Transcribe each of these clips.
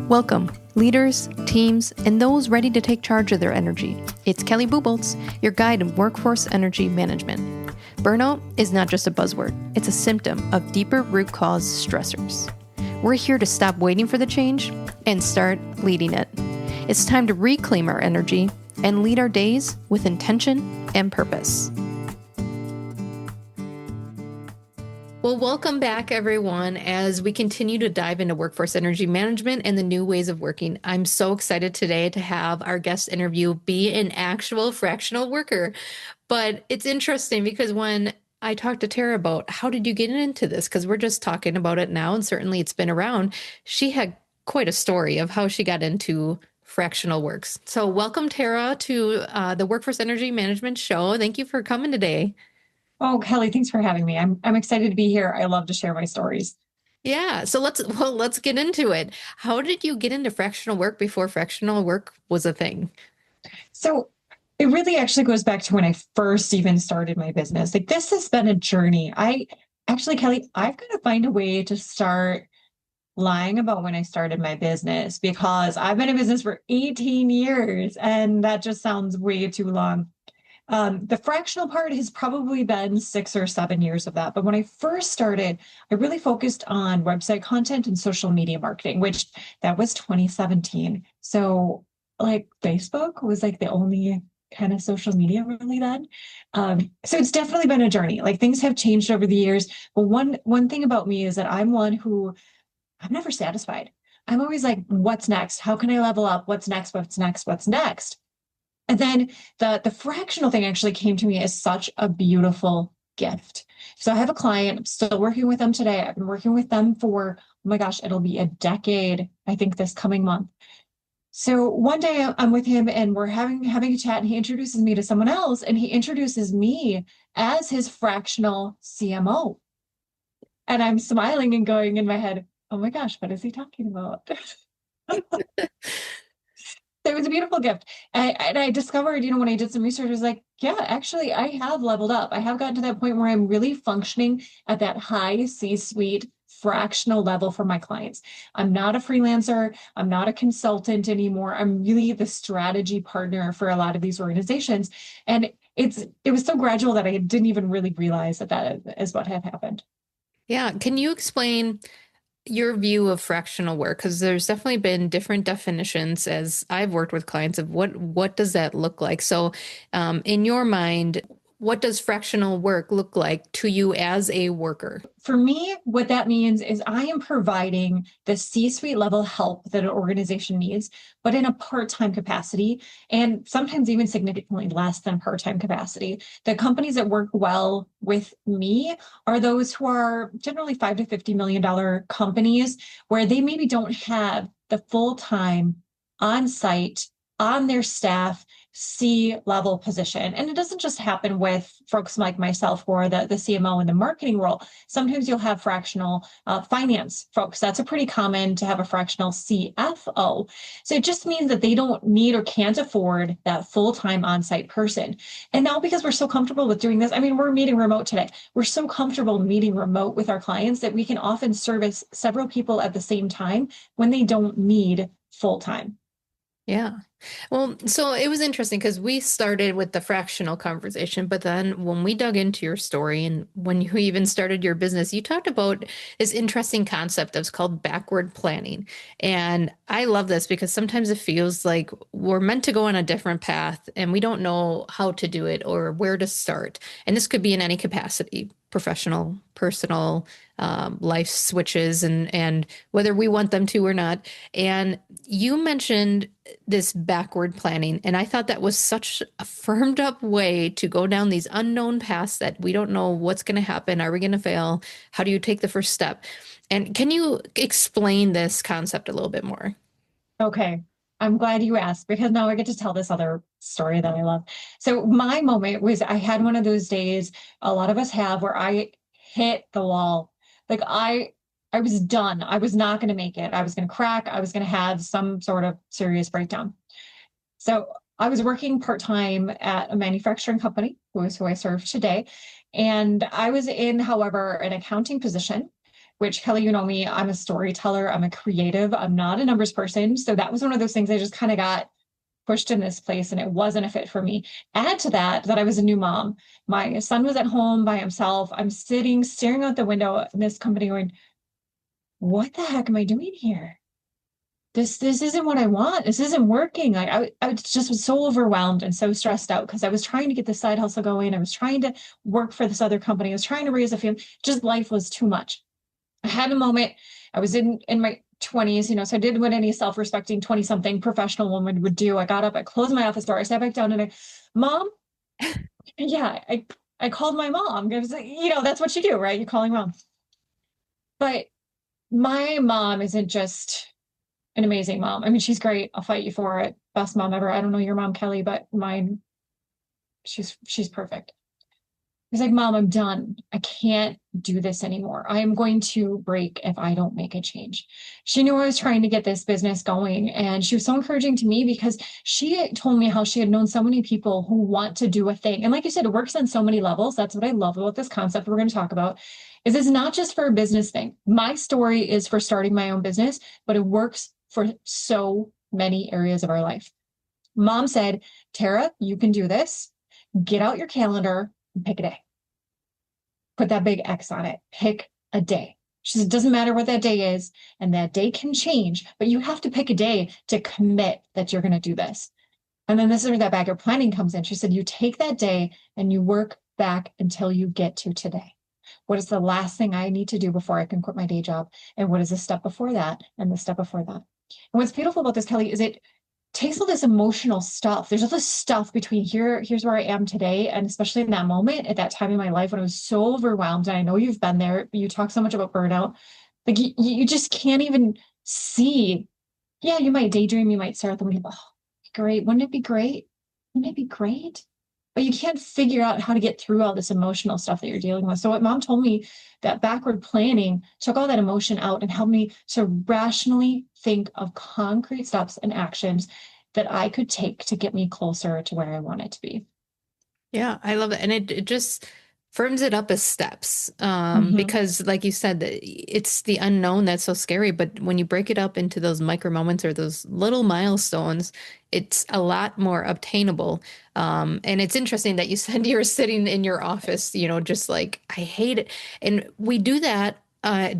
Welcome, leaders, teams, and those ready to take charge of their energy. It's Kelly Buboltz, your guide in workforce energy management. Burnout is not just a buzzword, it's a symptom of deeper root cause stressors. We're here to stop waiting for the change and start leading it. It's time to reclaim our energy and lead our days with intention and purpose. Well, welcome back, everyone, as we continue to dive into workforce energy management and the new ways of working. I'm so excited today to have our guest interview be an actual fractional worker. But it's interesting because when I talked to Terra about how did you get into this, because we're just talking about it now, and certainly it's been around, she had quite a story of how she got into fractional works. So welcome, Terra, to the Workforce Energy Management Show. Thank you for coming today. Oh, Kelly, thanks for having me. I'm excited to be here. I love to share my stories. Yeah, so let's get into it. How did you get into fractional work before fractional work was a thing? So it really actually goes back to when I first even started my business. Like this has been a journey. Kelly, I've got to find a way to start lying about when I started my business because I've been in business for 18 years and that just sounds way too long. The fractional part has probably been 6 or 7 years of that. But when I first started, I really focused on website content and social media marketing, which that was 2017. So like Facebook was like the only kind of social media really then. So it's definitely been a journey. Like things have changed over the years. But one thing about me is that I'm one who I'm never satisfied. I'm always like, what's next? How can I level up? What's next? What's next? What's next? And then the fractional thing actually came to me as such a beautiful gift. So I have a client, I'm still working with them today. I've been working with them for, oh my gosh, it'll be a decade, I think, this coming month. So one day I'm with him and we're having a chat and he introduces me to someone else and he introduces me as his fractional CMO. And I'm smiling and going in my head, oh my gosh, what is he talking about? It was a beautiful gift. And I discovered, when I did some research, I was like, yeah, actually, I have leveled up. I have gotten to that point where I'm really functioning at that high C-suite fractional level for my clients. I'm not a freelancer. I'm not a consultant anymore. I'm really the strategy partner for a lot of these organizations. And it was so gradual that I didn't even really realize that is what had happened. Yeah, can you explain your view of fractional work? Because there's definitely been different definitions as I've worked with clients of what does that look like. So, in your mind, what does fractional work look like to you as a worker? For me, what that means is I am providing the C-suite level help that an organization needs, but in a part-time capacity, and sometimes even significantly less than part-time capacity. The companies that work well with me are those who are generally $5 to $50 million companies where they maybe don't have the full-time on-site on their staff C-level position. And it doesn't just happen with folks like myself who are the CMO in the marketing role. Sometimes you'll have fractional finance folks. That's a pretty common to have a fractional CFO. So it just means that they don't need or can't afford that full-time on-site person. And now because we're so comfortable with doing this, I mean, we're meeting remote today. We're so comfortable meeting remote with our clients that we can often service several people at the same time when they don't need full-time. Yeah. Well, so it was interesting because we started with the fractional conversation, but then when we dug into your story and when you even started your business, you talked about this interesting concept that's called backward planning. And I love this because sometimes it feels like we're meant to go on a different path and we don't know how to do it or where to start. And this could be in any capacity, professional, personal, life switches and whether we want them to or not. And you mentioned this backward planning, and I thought that was such a firmed up way to go down these unknown paths that we don't know what's going to happen. Are we going to fail? How do you take the first step? And can you explain this concept a little bit more? Okay. I'm glad you asked because now I get to tell this other story that I love. So my moment was I had one of those days a lot of us have where I hit the wall. Like I was done. I was not going to make it. I was going to crack. I was going to have some sort of serious breakdown. So I was working part-time at a manufacturing company, who is who I serve today. And I was in, however, an accounting position. which Kelly, you know me, I'm a storyteller, I'm a creative, I'm not a numbers person. So that was one of those things I just kind of got pushed in this place and it wasn't a fit for me. Add to that that I was a new mom. My son was at home by himself. I'm sitting, staring out the window in this company going, what the heck am I doing here? This isn't what I want. This isn't working. Like I just was so overwhelmed and so stressed out because I was trying to get the side hustle going. I was trying to work for this other company. I was trying to raise a family. Just life was too much. I had a moment. I was in my 20s, so I did what any self-respecting 20-something professional woman would do. I got up, I closed my office door, I sat back down and Mom, yeah, I called my mom. I was like, that's what you do, right? You're calling mom. But my mom isn't just an amazing mom. I mean, she's great. I'll fight you for it. Best mom ever. I don't know your mom, Kelly, but mine, she's perfect. He's like, Mom, I'm done. I can't do this anymore. I am going to break if I don't make a change. She knew I was trying to get this business going. And she was so encouraging to me because she told me how she had known so many people who want to do a thing. And like you said, it works on so many levels. That's what I love about this concept we're going to talk about. Is it's not just for a business thing. My story is for starting my own business, but it works for so many areas of our life. Mom said, Tara, you can do this. Get out your calendar and pick a day. Put that big X on it. Pick a day. She said, it doesn't matter what that day is, and that day can change, but you have to pick a day to commit that you're going to do this. And then this is where that backward planning comes in. She said, you take that day and you work back until you get to today. What is the last thing I need to do before I can quit my day job? And what is the step before that? And the step before that? And what's beautiful about this, Kelly, is it takes all this emotional stuff. There's all this stuff between here's where I am today. And especially in that moment, at that time in my life when I was so overwhelmed, and I know you've been there, you talk so much about burnout. Like you just can't even see. Yeah, you might daydream, you might stare at the window, oh, great. Wouldn't it be great? Wouldn't it be great? But you can't figure out how to get through all this emotional stuff that you're dealing with. So what mom told me, that backward planning took all that emotion out and helped me to rationally think of concrete steps and actions that I could take to get me closer to where I wanted to be. Yeah, I love it. And it just firms it up as steps. Mhm. Because like you said, it's the unknown that's so scary. But when you break it up into those micro moments or those little milestones, it's a lot more obtainable. And it's interesting that you said you were sitting in your office, just like, I hate it. And we do that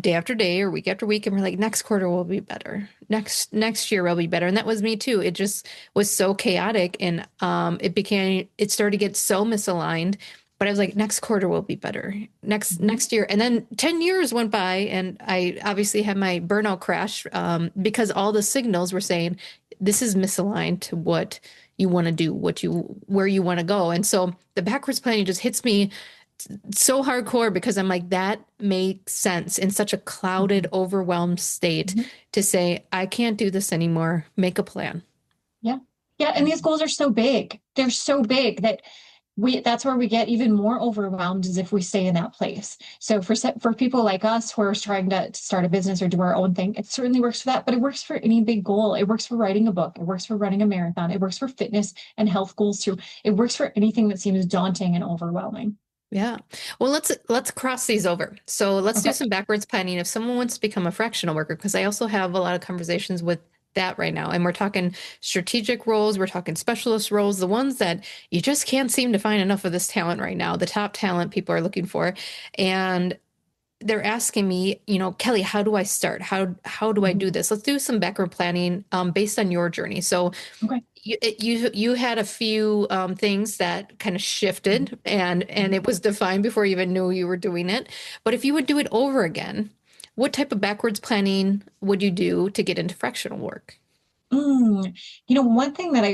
day after day or week after week, and we're like, next quarter will be better. Next year will be better. And that was me too. It just was so chaotic, and it started to get so misaligned. But I was like, next quarter will be better. Next year. And then 10 years went by, and I obviously had my burnout crash, because all the signals were saying this is misaligned to what you want to do, where you want to go. And so the backwards planning just hits me so hardcore because I'm like, that makes sense in such a clouded, Mhm. overwhelmed state Mhm. to say, I can't do this anymore. Make a plan. Yeah. Yeah. And these goals are so big. They're so big that that's where we get even more overwhelmed as if we stay in that place. So for people like us who are trying to start a business or do our own thing, it certainly works for that, but it works for any big goal. It works for writing a book. It works for running a marathon. It works for fitness and health goals too. It works for anything that seems daunting and overwhelming. Yeah. Well, let's cross these over. So let's do Okay. some backwards planning. If someone wants to become a fractional worker, because I also have a lot of conversations with that right now. And we're talking strategic roles, we're talking specialist roles, the ones that you just can't seem to find enough of this talent right now, the top talent people are looking for. And they're asking me, Kelly, how do I start? How do I Mhm. do this? Let's do some backward planning based on your journey. So Okay. you had a few things that kind of Mhm. shifted, and Mhm. it was defined before you even knew you were doing it. But if you would do it over again, what type of backwards planning would you do to get into fractional work? Mm. One thing that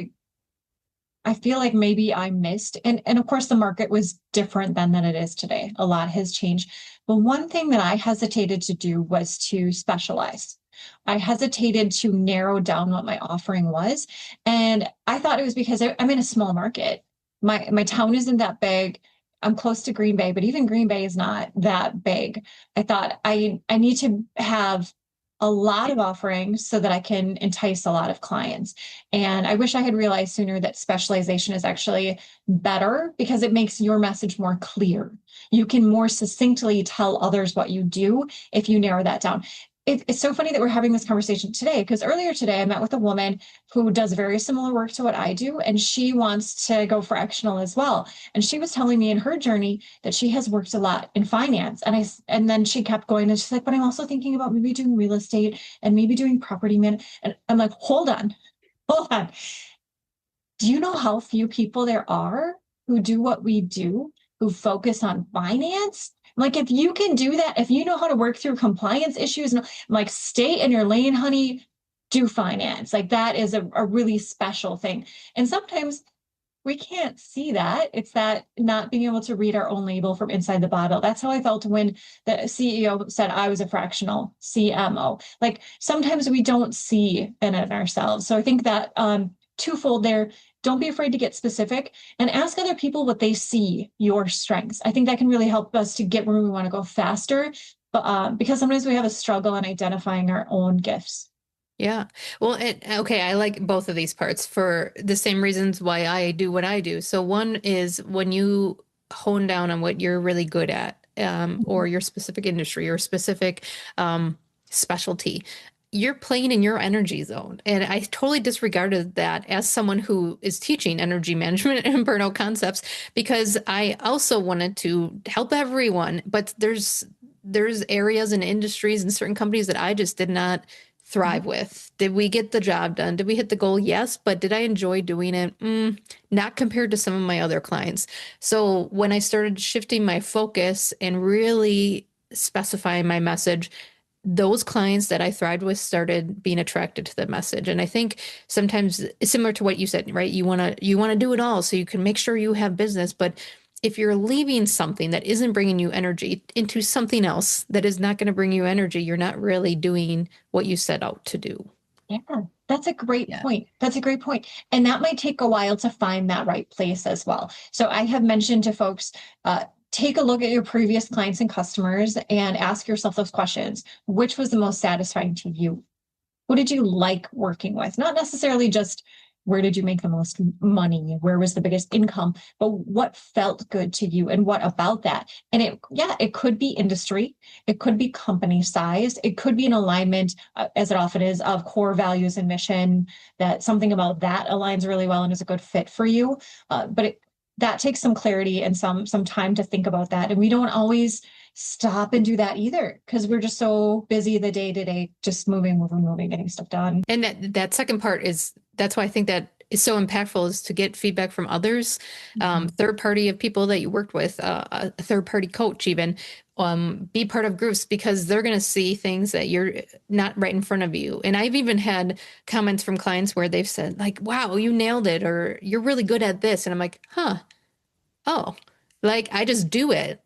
I feel like maybe I missed, and of course the market was different then than it is today. A lot has changed. But one thing that I hesitated to do was to specialize. I hesitated to narrow down what my offering was. And I thought it was because I'm in a small market. My town isn't that big. I'm close to Green Bay, but even Green Bay is not that big. I thought I need to have a lot of offerings so that I can entice a lot of clients. And I wish I had realized sooner that specialization is actually better because it makes your message more clear. You can more succinctly tell others what you do if you narrow that down. It's so funny that we're having this conversation today because earlier today I met with a woman who does very similar work to what I do, and she wants to go fractional as well. And she was telling me in her journey that she has worked a lot in finance, and then she kept going, and she's like, "But I'm also thinking about maybe doing real estate and maybe doing property man." And I'm like, hold on. Do you know how few people there are who do what we do, who focus on finance? Like, if you can do that, if you know how to work through compliance issues, and like, stay in your lane, honey, do finance. Like, that is a really special thing. And sometimes we can't see that. It's that not being able to read our own label from inside the bottle. That's how I felt when the CEO said I was a fractional CMO. Like, sometimes we don't see it in ourselves. So I think that twofold there. Don't be afraid to get specific and ask other people what they see your strengths. I think that can really help us to get where we want to go faster. But because sometimes we have a struggle in identifying our own gifts. Yeah. Well, okay, I like both of these parts for the same reasons why I do what I do. So one is when you hone down on what you're really good at, or your specific industry or specific specialty, you're playing in your energy zone. And I totally disregarded that as someone who is teaching energy management and burnout concepts because I also wanted to help everyone, but there's areas and industries and certain companies that I just did not thrive with. Did we get the job done? Did we hit the goal? Yes, but did I enjoy doing it? Not compared to some of my other clients. So when I started shifting my focus and really specifying my message, those clients that I thrived with started being attracted to the message. And I think sometimes it's similar to what you said, right? You want to do it all so you can make sure you have business, but if you're leaving something that isn't bringing you energy into something else that is not going to bring you energy, you're not really doing what you set out to do. Yeah, that's a great Yeah. point. That's a great point. And that might take a while to find that right place as well. So I have mentioned to folks, take a look at your previous clients and customers and ask yourself those questions. Which was the most satisfying to you? Who did you like working with? Not necessarily just where did you make the most money? Where was the biggest income? But what felt good to you and what about that? And it could be industry. It could be company size. It could be an alignment, as it often is, of core values and mission, that something about that aligns really well and is a good fit for you. That takes some clarity and some time to think about that. And we don't always stop and do that either because we're just so busy the day to day, just moving, getting stuff done. And that second part that's why I think that is so impactful is to get feedback from others, third party of people that you worked with, a third party coach, even be part of groups because they're going to see things that you're not right in front of you. And I've even had comments from clients where they've said like, wow, you nailed it, or you're really good at this. And I'm like, huh, oh, like I just do it.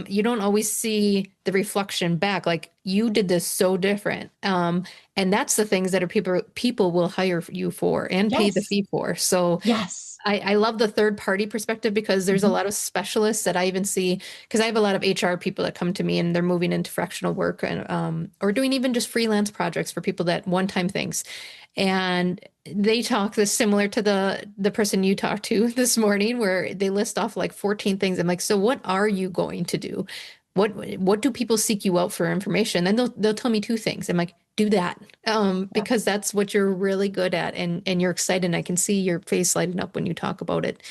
You don't always see the reflection back. Like you did this so different. And that's the things that are people will hire you for and pay the Yes. fee for. So Yes. I love the third party perspective because there's a Mhm. lot of specialists that I even see because I have a lot of HR people that come to me and they're moving into fractional work and or doing even just freelance projects for people that one time things. And they talk this similar to the person you talked to this morning where they list off like 14 things. I'm like, so what are you going to do? What do people seek you out for information? Then they'll tell me two things. I'm like, do that. Yeah. Because that's what you're really good at and you're excited. And I can see your face lighting up when you talk about it.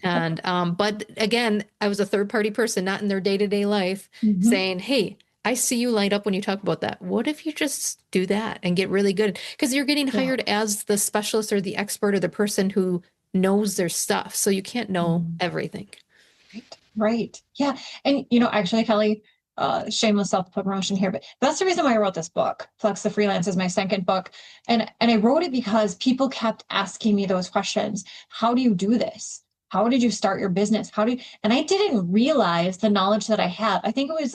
And but again, I was a third party person, not in their day-to-day life, Mhm. saying, hey, I see you light up when you talk about that. What if you just do that and get really good? Because you're getting Yeah. hired as the specialist or the expert or the person who knows their stuff. So you can't know Mhm. everything. Right. Right. Yeah. And actually, Kelly, shameless self-promotion here, but that's the reason why I wrote this book. Flex the Freelance is my second book. And I wrote it because people kept asking me those questions. How do you do this? How did you start your business? And I didn't realize the knowledge that I have. I think it was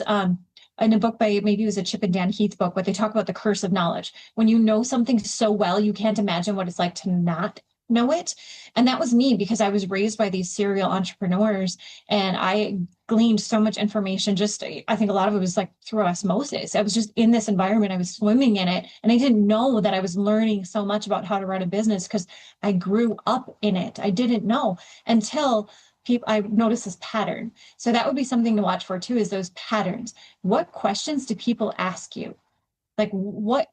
in a book by maybe it was a Chip and Dan Heath book, but they talk about the curse of knowledge. When you know something so well, you can't imagine what it's like to not know it. And that was me because I was raised by these serial entrepreneurs and I gleaned so much information. Just, I think a lot of it was like through osmosis. I was just in this environment, I was swimming in it. And I didn't know that I was learning so much about how to run a business because I grew up in it. I didn't know until I noticed this pattern. So that would be something to watch for too, is those patterns. What questions do people ask you? Like what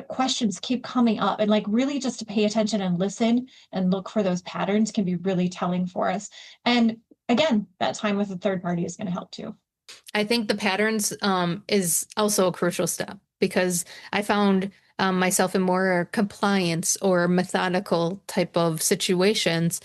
questions keep coming up, and like really just to pay attention and listen and look for those patterns can be really telling for us. And again, that time with a third party is going to help too. I think the patterns is also a crucial step because I found myself in more compliance or methodical type of situations,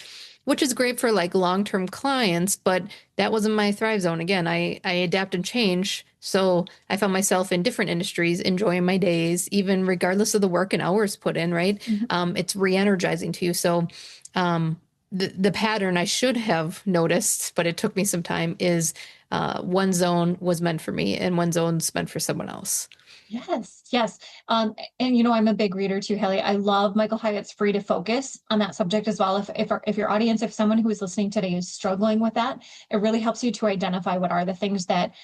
which is great for like long-term clients, but that wasn't my thrive zone. Again, I adapt and change. So I found myself in different industries, enjoying my days, even regardless of the work and hours put in, right? Mhm. It's re-energizing to you. So the pattern I should have noticed, but it took me some time, is one zone was meant for me and one zone's meant for someone else. Yes, yes. And you know, I'm a big reader too, Haley. I love Michael Hyatt's Free to Focus on that subject as well. If your audience, if someone who is listening today is struggling with that, it really helps you to identify what are the things that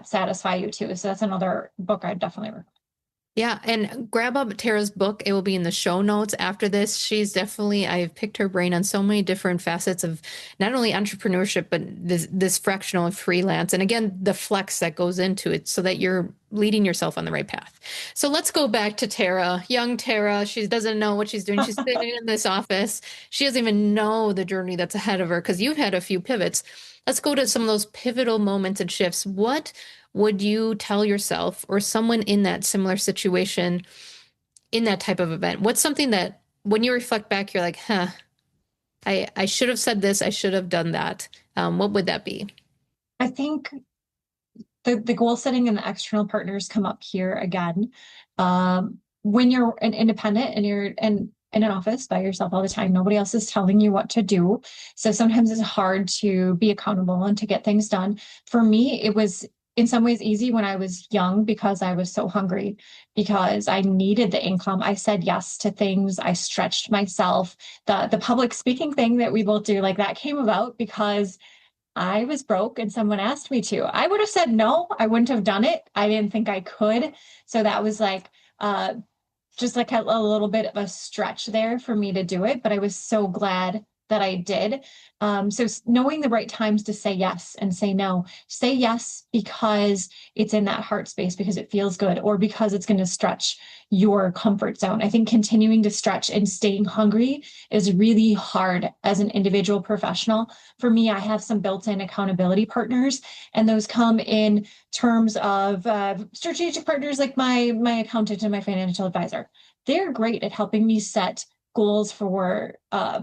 satisfy you too. So that's another book I definitely recommend. Yeah, and grab up Tara's book. It will be in the show notes after this. She's definitely, I've picked her brain on so many different facets of not only entrepreneurship, but this fractional and freelance. And again, the flex that goes into it so that you're leading yourself on the right path. So let's go back to Tara, young Tara. She doesn't know what she's doing. She's sitting in this office. She doesn't even know the journey that's ahead of her because you've had a few pivots. Let's go to some of those pivotal moments and shifts. What would you tell yourself or someone in that similar situation in that type of event? What's something that when you reflect back, you're like, huh, I should have said this, I should have done that. What would that be? I think the goal setting and the external partners come up here again. When you're an independent and you're in an office by yourself all the time, nobody else is telling you what to do. So sometimes it's hard to be accountable and to get things done. For me, it was in some ways easy when I was young because I was so hungry, because I needed the income. I said yes to things. I stretched myself. The public speaking thing that we both do, like that came about because I was broke and someone asked me to. I would have said no, I wouldn't have done it. I didn't think I could. So that was like just like a little bit of a stretch there for me to do it, but I was so glad that I did. So knowing the right times to say yes and say no. Say yes because it's in that heart space, because it feels good, or because it's going to stretch your comfort zone. I think continuing to stretch and staying hungry is really hard as an individual professional. For me, I have some built-in accountability partners, and those come in terms of strategic partners like my accountant and my financial advisor. They're great at helping me set goals for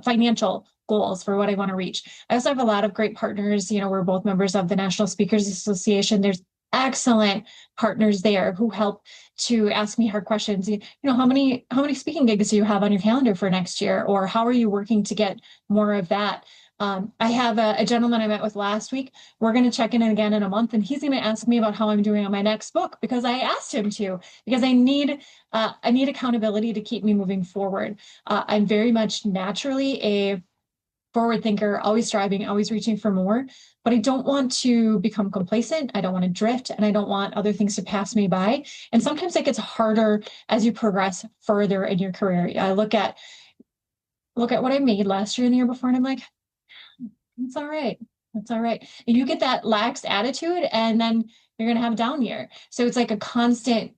financial goals for what I want to reach. I also have a lot of great partners. You know, we're both members of the National Speakers Association. There's excellent partners there who help to ask me hard questions. You know, how many speaking gigs do you have on your calendar for next year, or how are you working to get more of that? I have a gentleman I met with last week. We're going to check in again in a month, and he's going to ask me about how I'm doing on my next book because I asked him to, because I need accountability to keep me moving forward. I'm very much naturally a forward thinker, always striving, always reaching for more, but I don't want to become complacent. I don't want to drift, and I don't want other things to pass me by. And sometimes it gets harder as you progress further in your career. I look at what I made last year and the year before, and I'm like, it's all right. It's all right. And you get that lax attitude, and then you're going to have a down year. So it's like a constant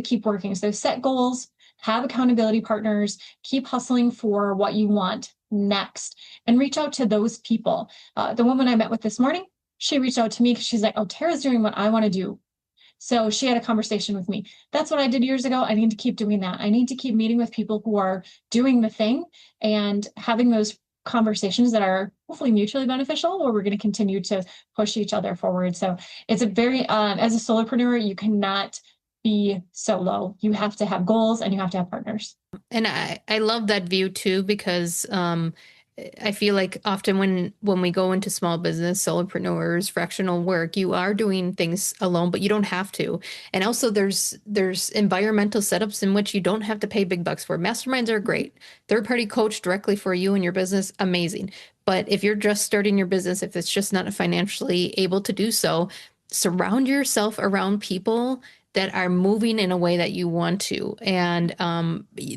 keep working. So set goals, have accountability partners, keep hustling for what you want next, and reach out to those people. The woman I met with this morning, she reached out to me because she's like, oh, Tara's doing what I want to do. So she had a conversation with me. That's what I did years ago. I need to keep doing that. I need to keep meeting with people who are doing the thing and having those conversations that are hopefully mutually beneficial, where we're going to continue to push each other forward. So it's a very, as a solopreneur, you cannot be solo. You have to have goals and you have to have partners. And I love that view too, because I feel like often when we go into small business, solopreneurs, fractional work, you are doing things alone, but you don't have to. And also there's environmental setups in which you don't have to pay big bucks for. Masterminds are great. Third party coach directly for you and your business, amazing. But if you're just starting your business, if it's just not financially able to do so, surround yourself around people that are moving in a way that you want to. And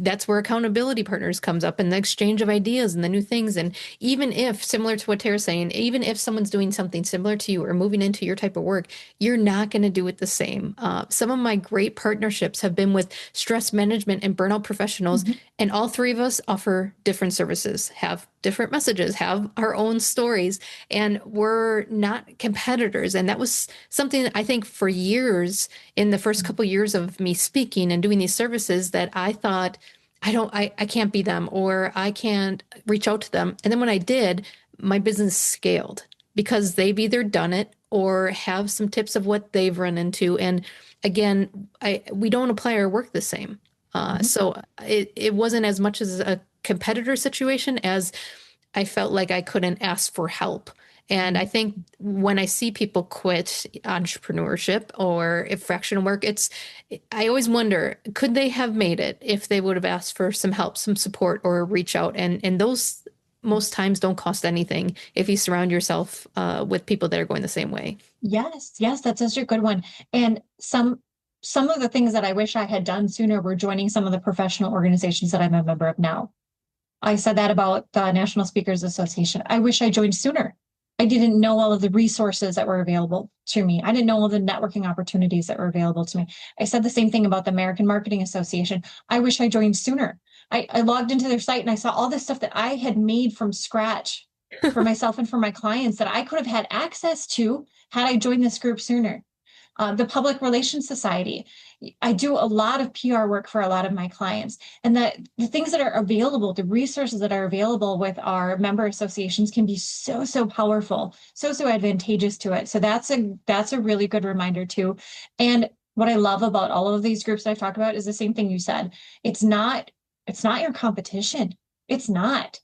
that's where accountability partners comes up and the exchange of ideas and the new things. And even if, similar to what Tara's saying, even if someone's doing something similar to you or moving into your type of work, you're not going to do it the same. Some of my great partnerships have been with stress management and burnout professionals. Mhm. And all three of us offer different services, have different messages, have our own stories, and we're not competitors. And that was something I think for years in the first couple of years of me speaking and doing these services that I thought, I can't be them or I can't reach out to them. And then when I did, my business scaled because they've either done it or have some tips of what they've run into. And again, we don't apply our work the same. Mhm. So it wasn't as much as a competitor situation as I felt like I couldn't ask for help. And I Mhm. think when I see people quit entrepreneurship or if fractional work, I always wonder, could they have made it if they would have asked for some help, some support, or reach out? And those most times don't cost anything if you surround yourself with people that are going the same way. Yes, yes, that's such a good one. And some of the things that I wish I had done sooner were joining some of the professional organizations that I'm a member of now. I said that about the National Speakers Association. I wish I joined sooner. I didn't know all of the resources that were available to me. I didn't know all the networking opportunities that were available to me. I said the same thing about the American Marketing Association. I wish I joined sooner. I logged into their site and I saw all this stuff that I had made from scratch for myself and for my clients that I could have had access to had I joined this group sooner. The Public Relations Society. I do a lot of PR work for a lot of my clients, and the things that are available, the resources that are available with our member associations can be so powerful, so advantageous to it. So that's a really good reminder too. And what I love about all of these groups that I've talked about is the same thing you said. It's not it's not your competition. It's not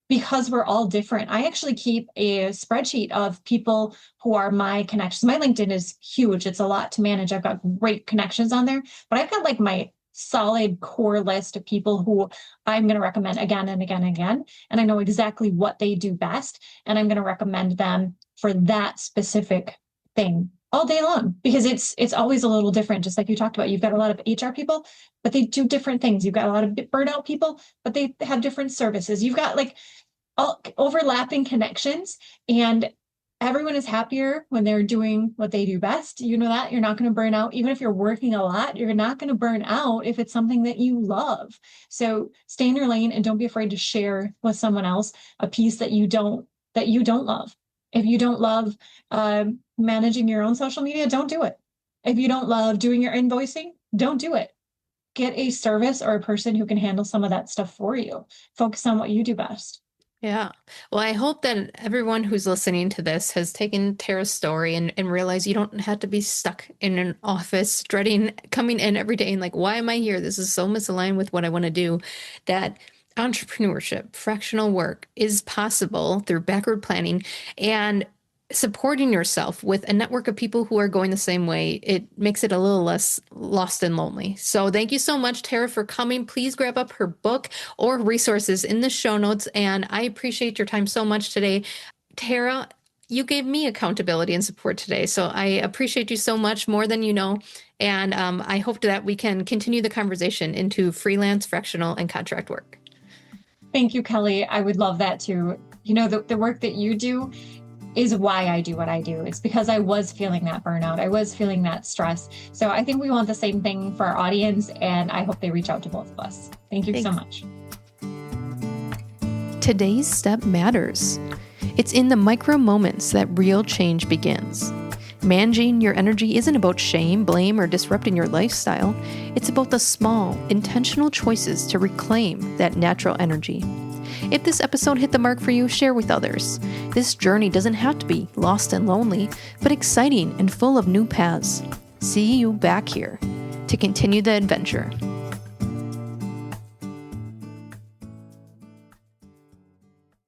because we're all different. I actually keep a spreadsheet of people who are my connections. My LinkedIn is huge. It's a lot to manage. I've got great connections on there, but I've got like my solid core list of people who I'm going to recommend again and again and again. And I know exactly what they do best. And I'm going to recommend them for that specific thing all day long because it's always a little different. Just like you talked about, you've got a lot of HR people, but they do different things. You've got a lot of burnout people, but they have different services. You've got like all overlapping connections, and everyone is happier when they're doing what they do best. You know that you're not going to burn out. Even if you're working a lot, you're not going to burn out if it's something that you love. So stay in your lane and don't be afraid to share with someone else a piece that you don't love. If you don't love managing your own social media, don't do it. If you don't love doing your invoicing, don't do it. Get a service or a person who can handle some of that stuff for you. Focus on what you do best. Yeah. Well, I hope that everyone who's listening to this has taken Tara's story and realized you don't have to be stuck in an office dreading coming in every day and like, why am I here? This is so misaligned with what I want to do. That entrepreneurship, fractional work is possible through backward planning and supporting yourself with a network of people who are going the same way. It makes it a little less lost and lonely. So thank you so much, Tara, for coming. Please grab up her book or resources in the show notes. And I appreciate your time so much today. Tara, you gave me accountability and support today. So I appreciate you so much more than you know. And I hope that we can continue the conversation into freelance, fractional, and contract work. Thank you, Kelly. I would love that too. The work that you do is why I do what I do. It's because I was feeling that burnout. I was feeling that stress. So I think we want the same thing for our audience, and I hope they reach out to both of us. Thank you so Thanks. much. Today's step matters. It's in the micro moments that real change begins. Managing your energy isn't about shame, blame, or disrupting your lifestyle. It's about the small, intentional choices to reclaim that natural energy. If this episode hit the mark for you, share with others. This journey doesn't have to be lost and lonely, but exciting and full of new paths. See you back here to continue the adventure.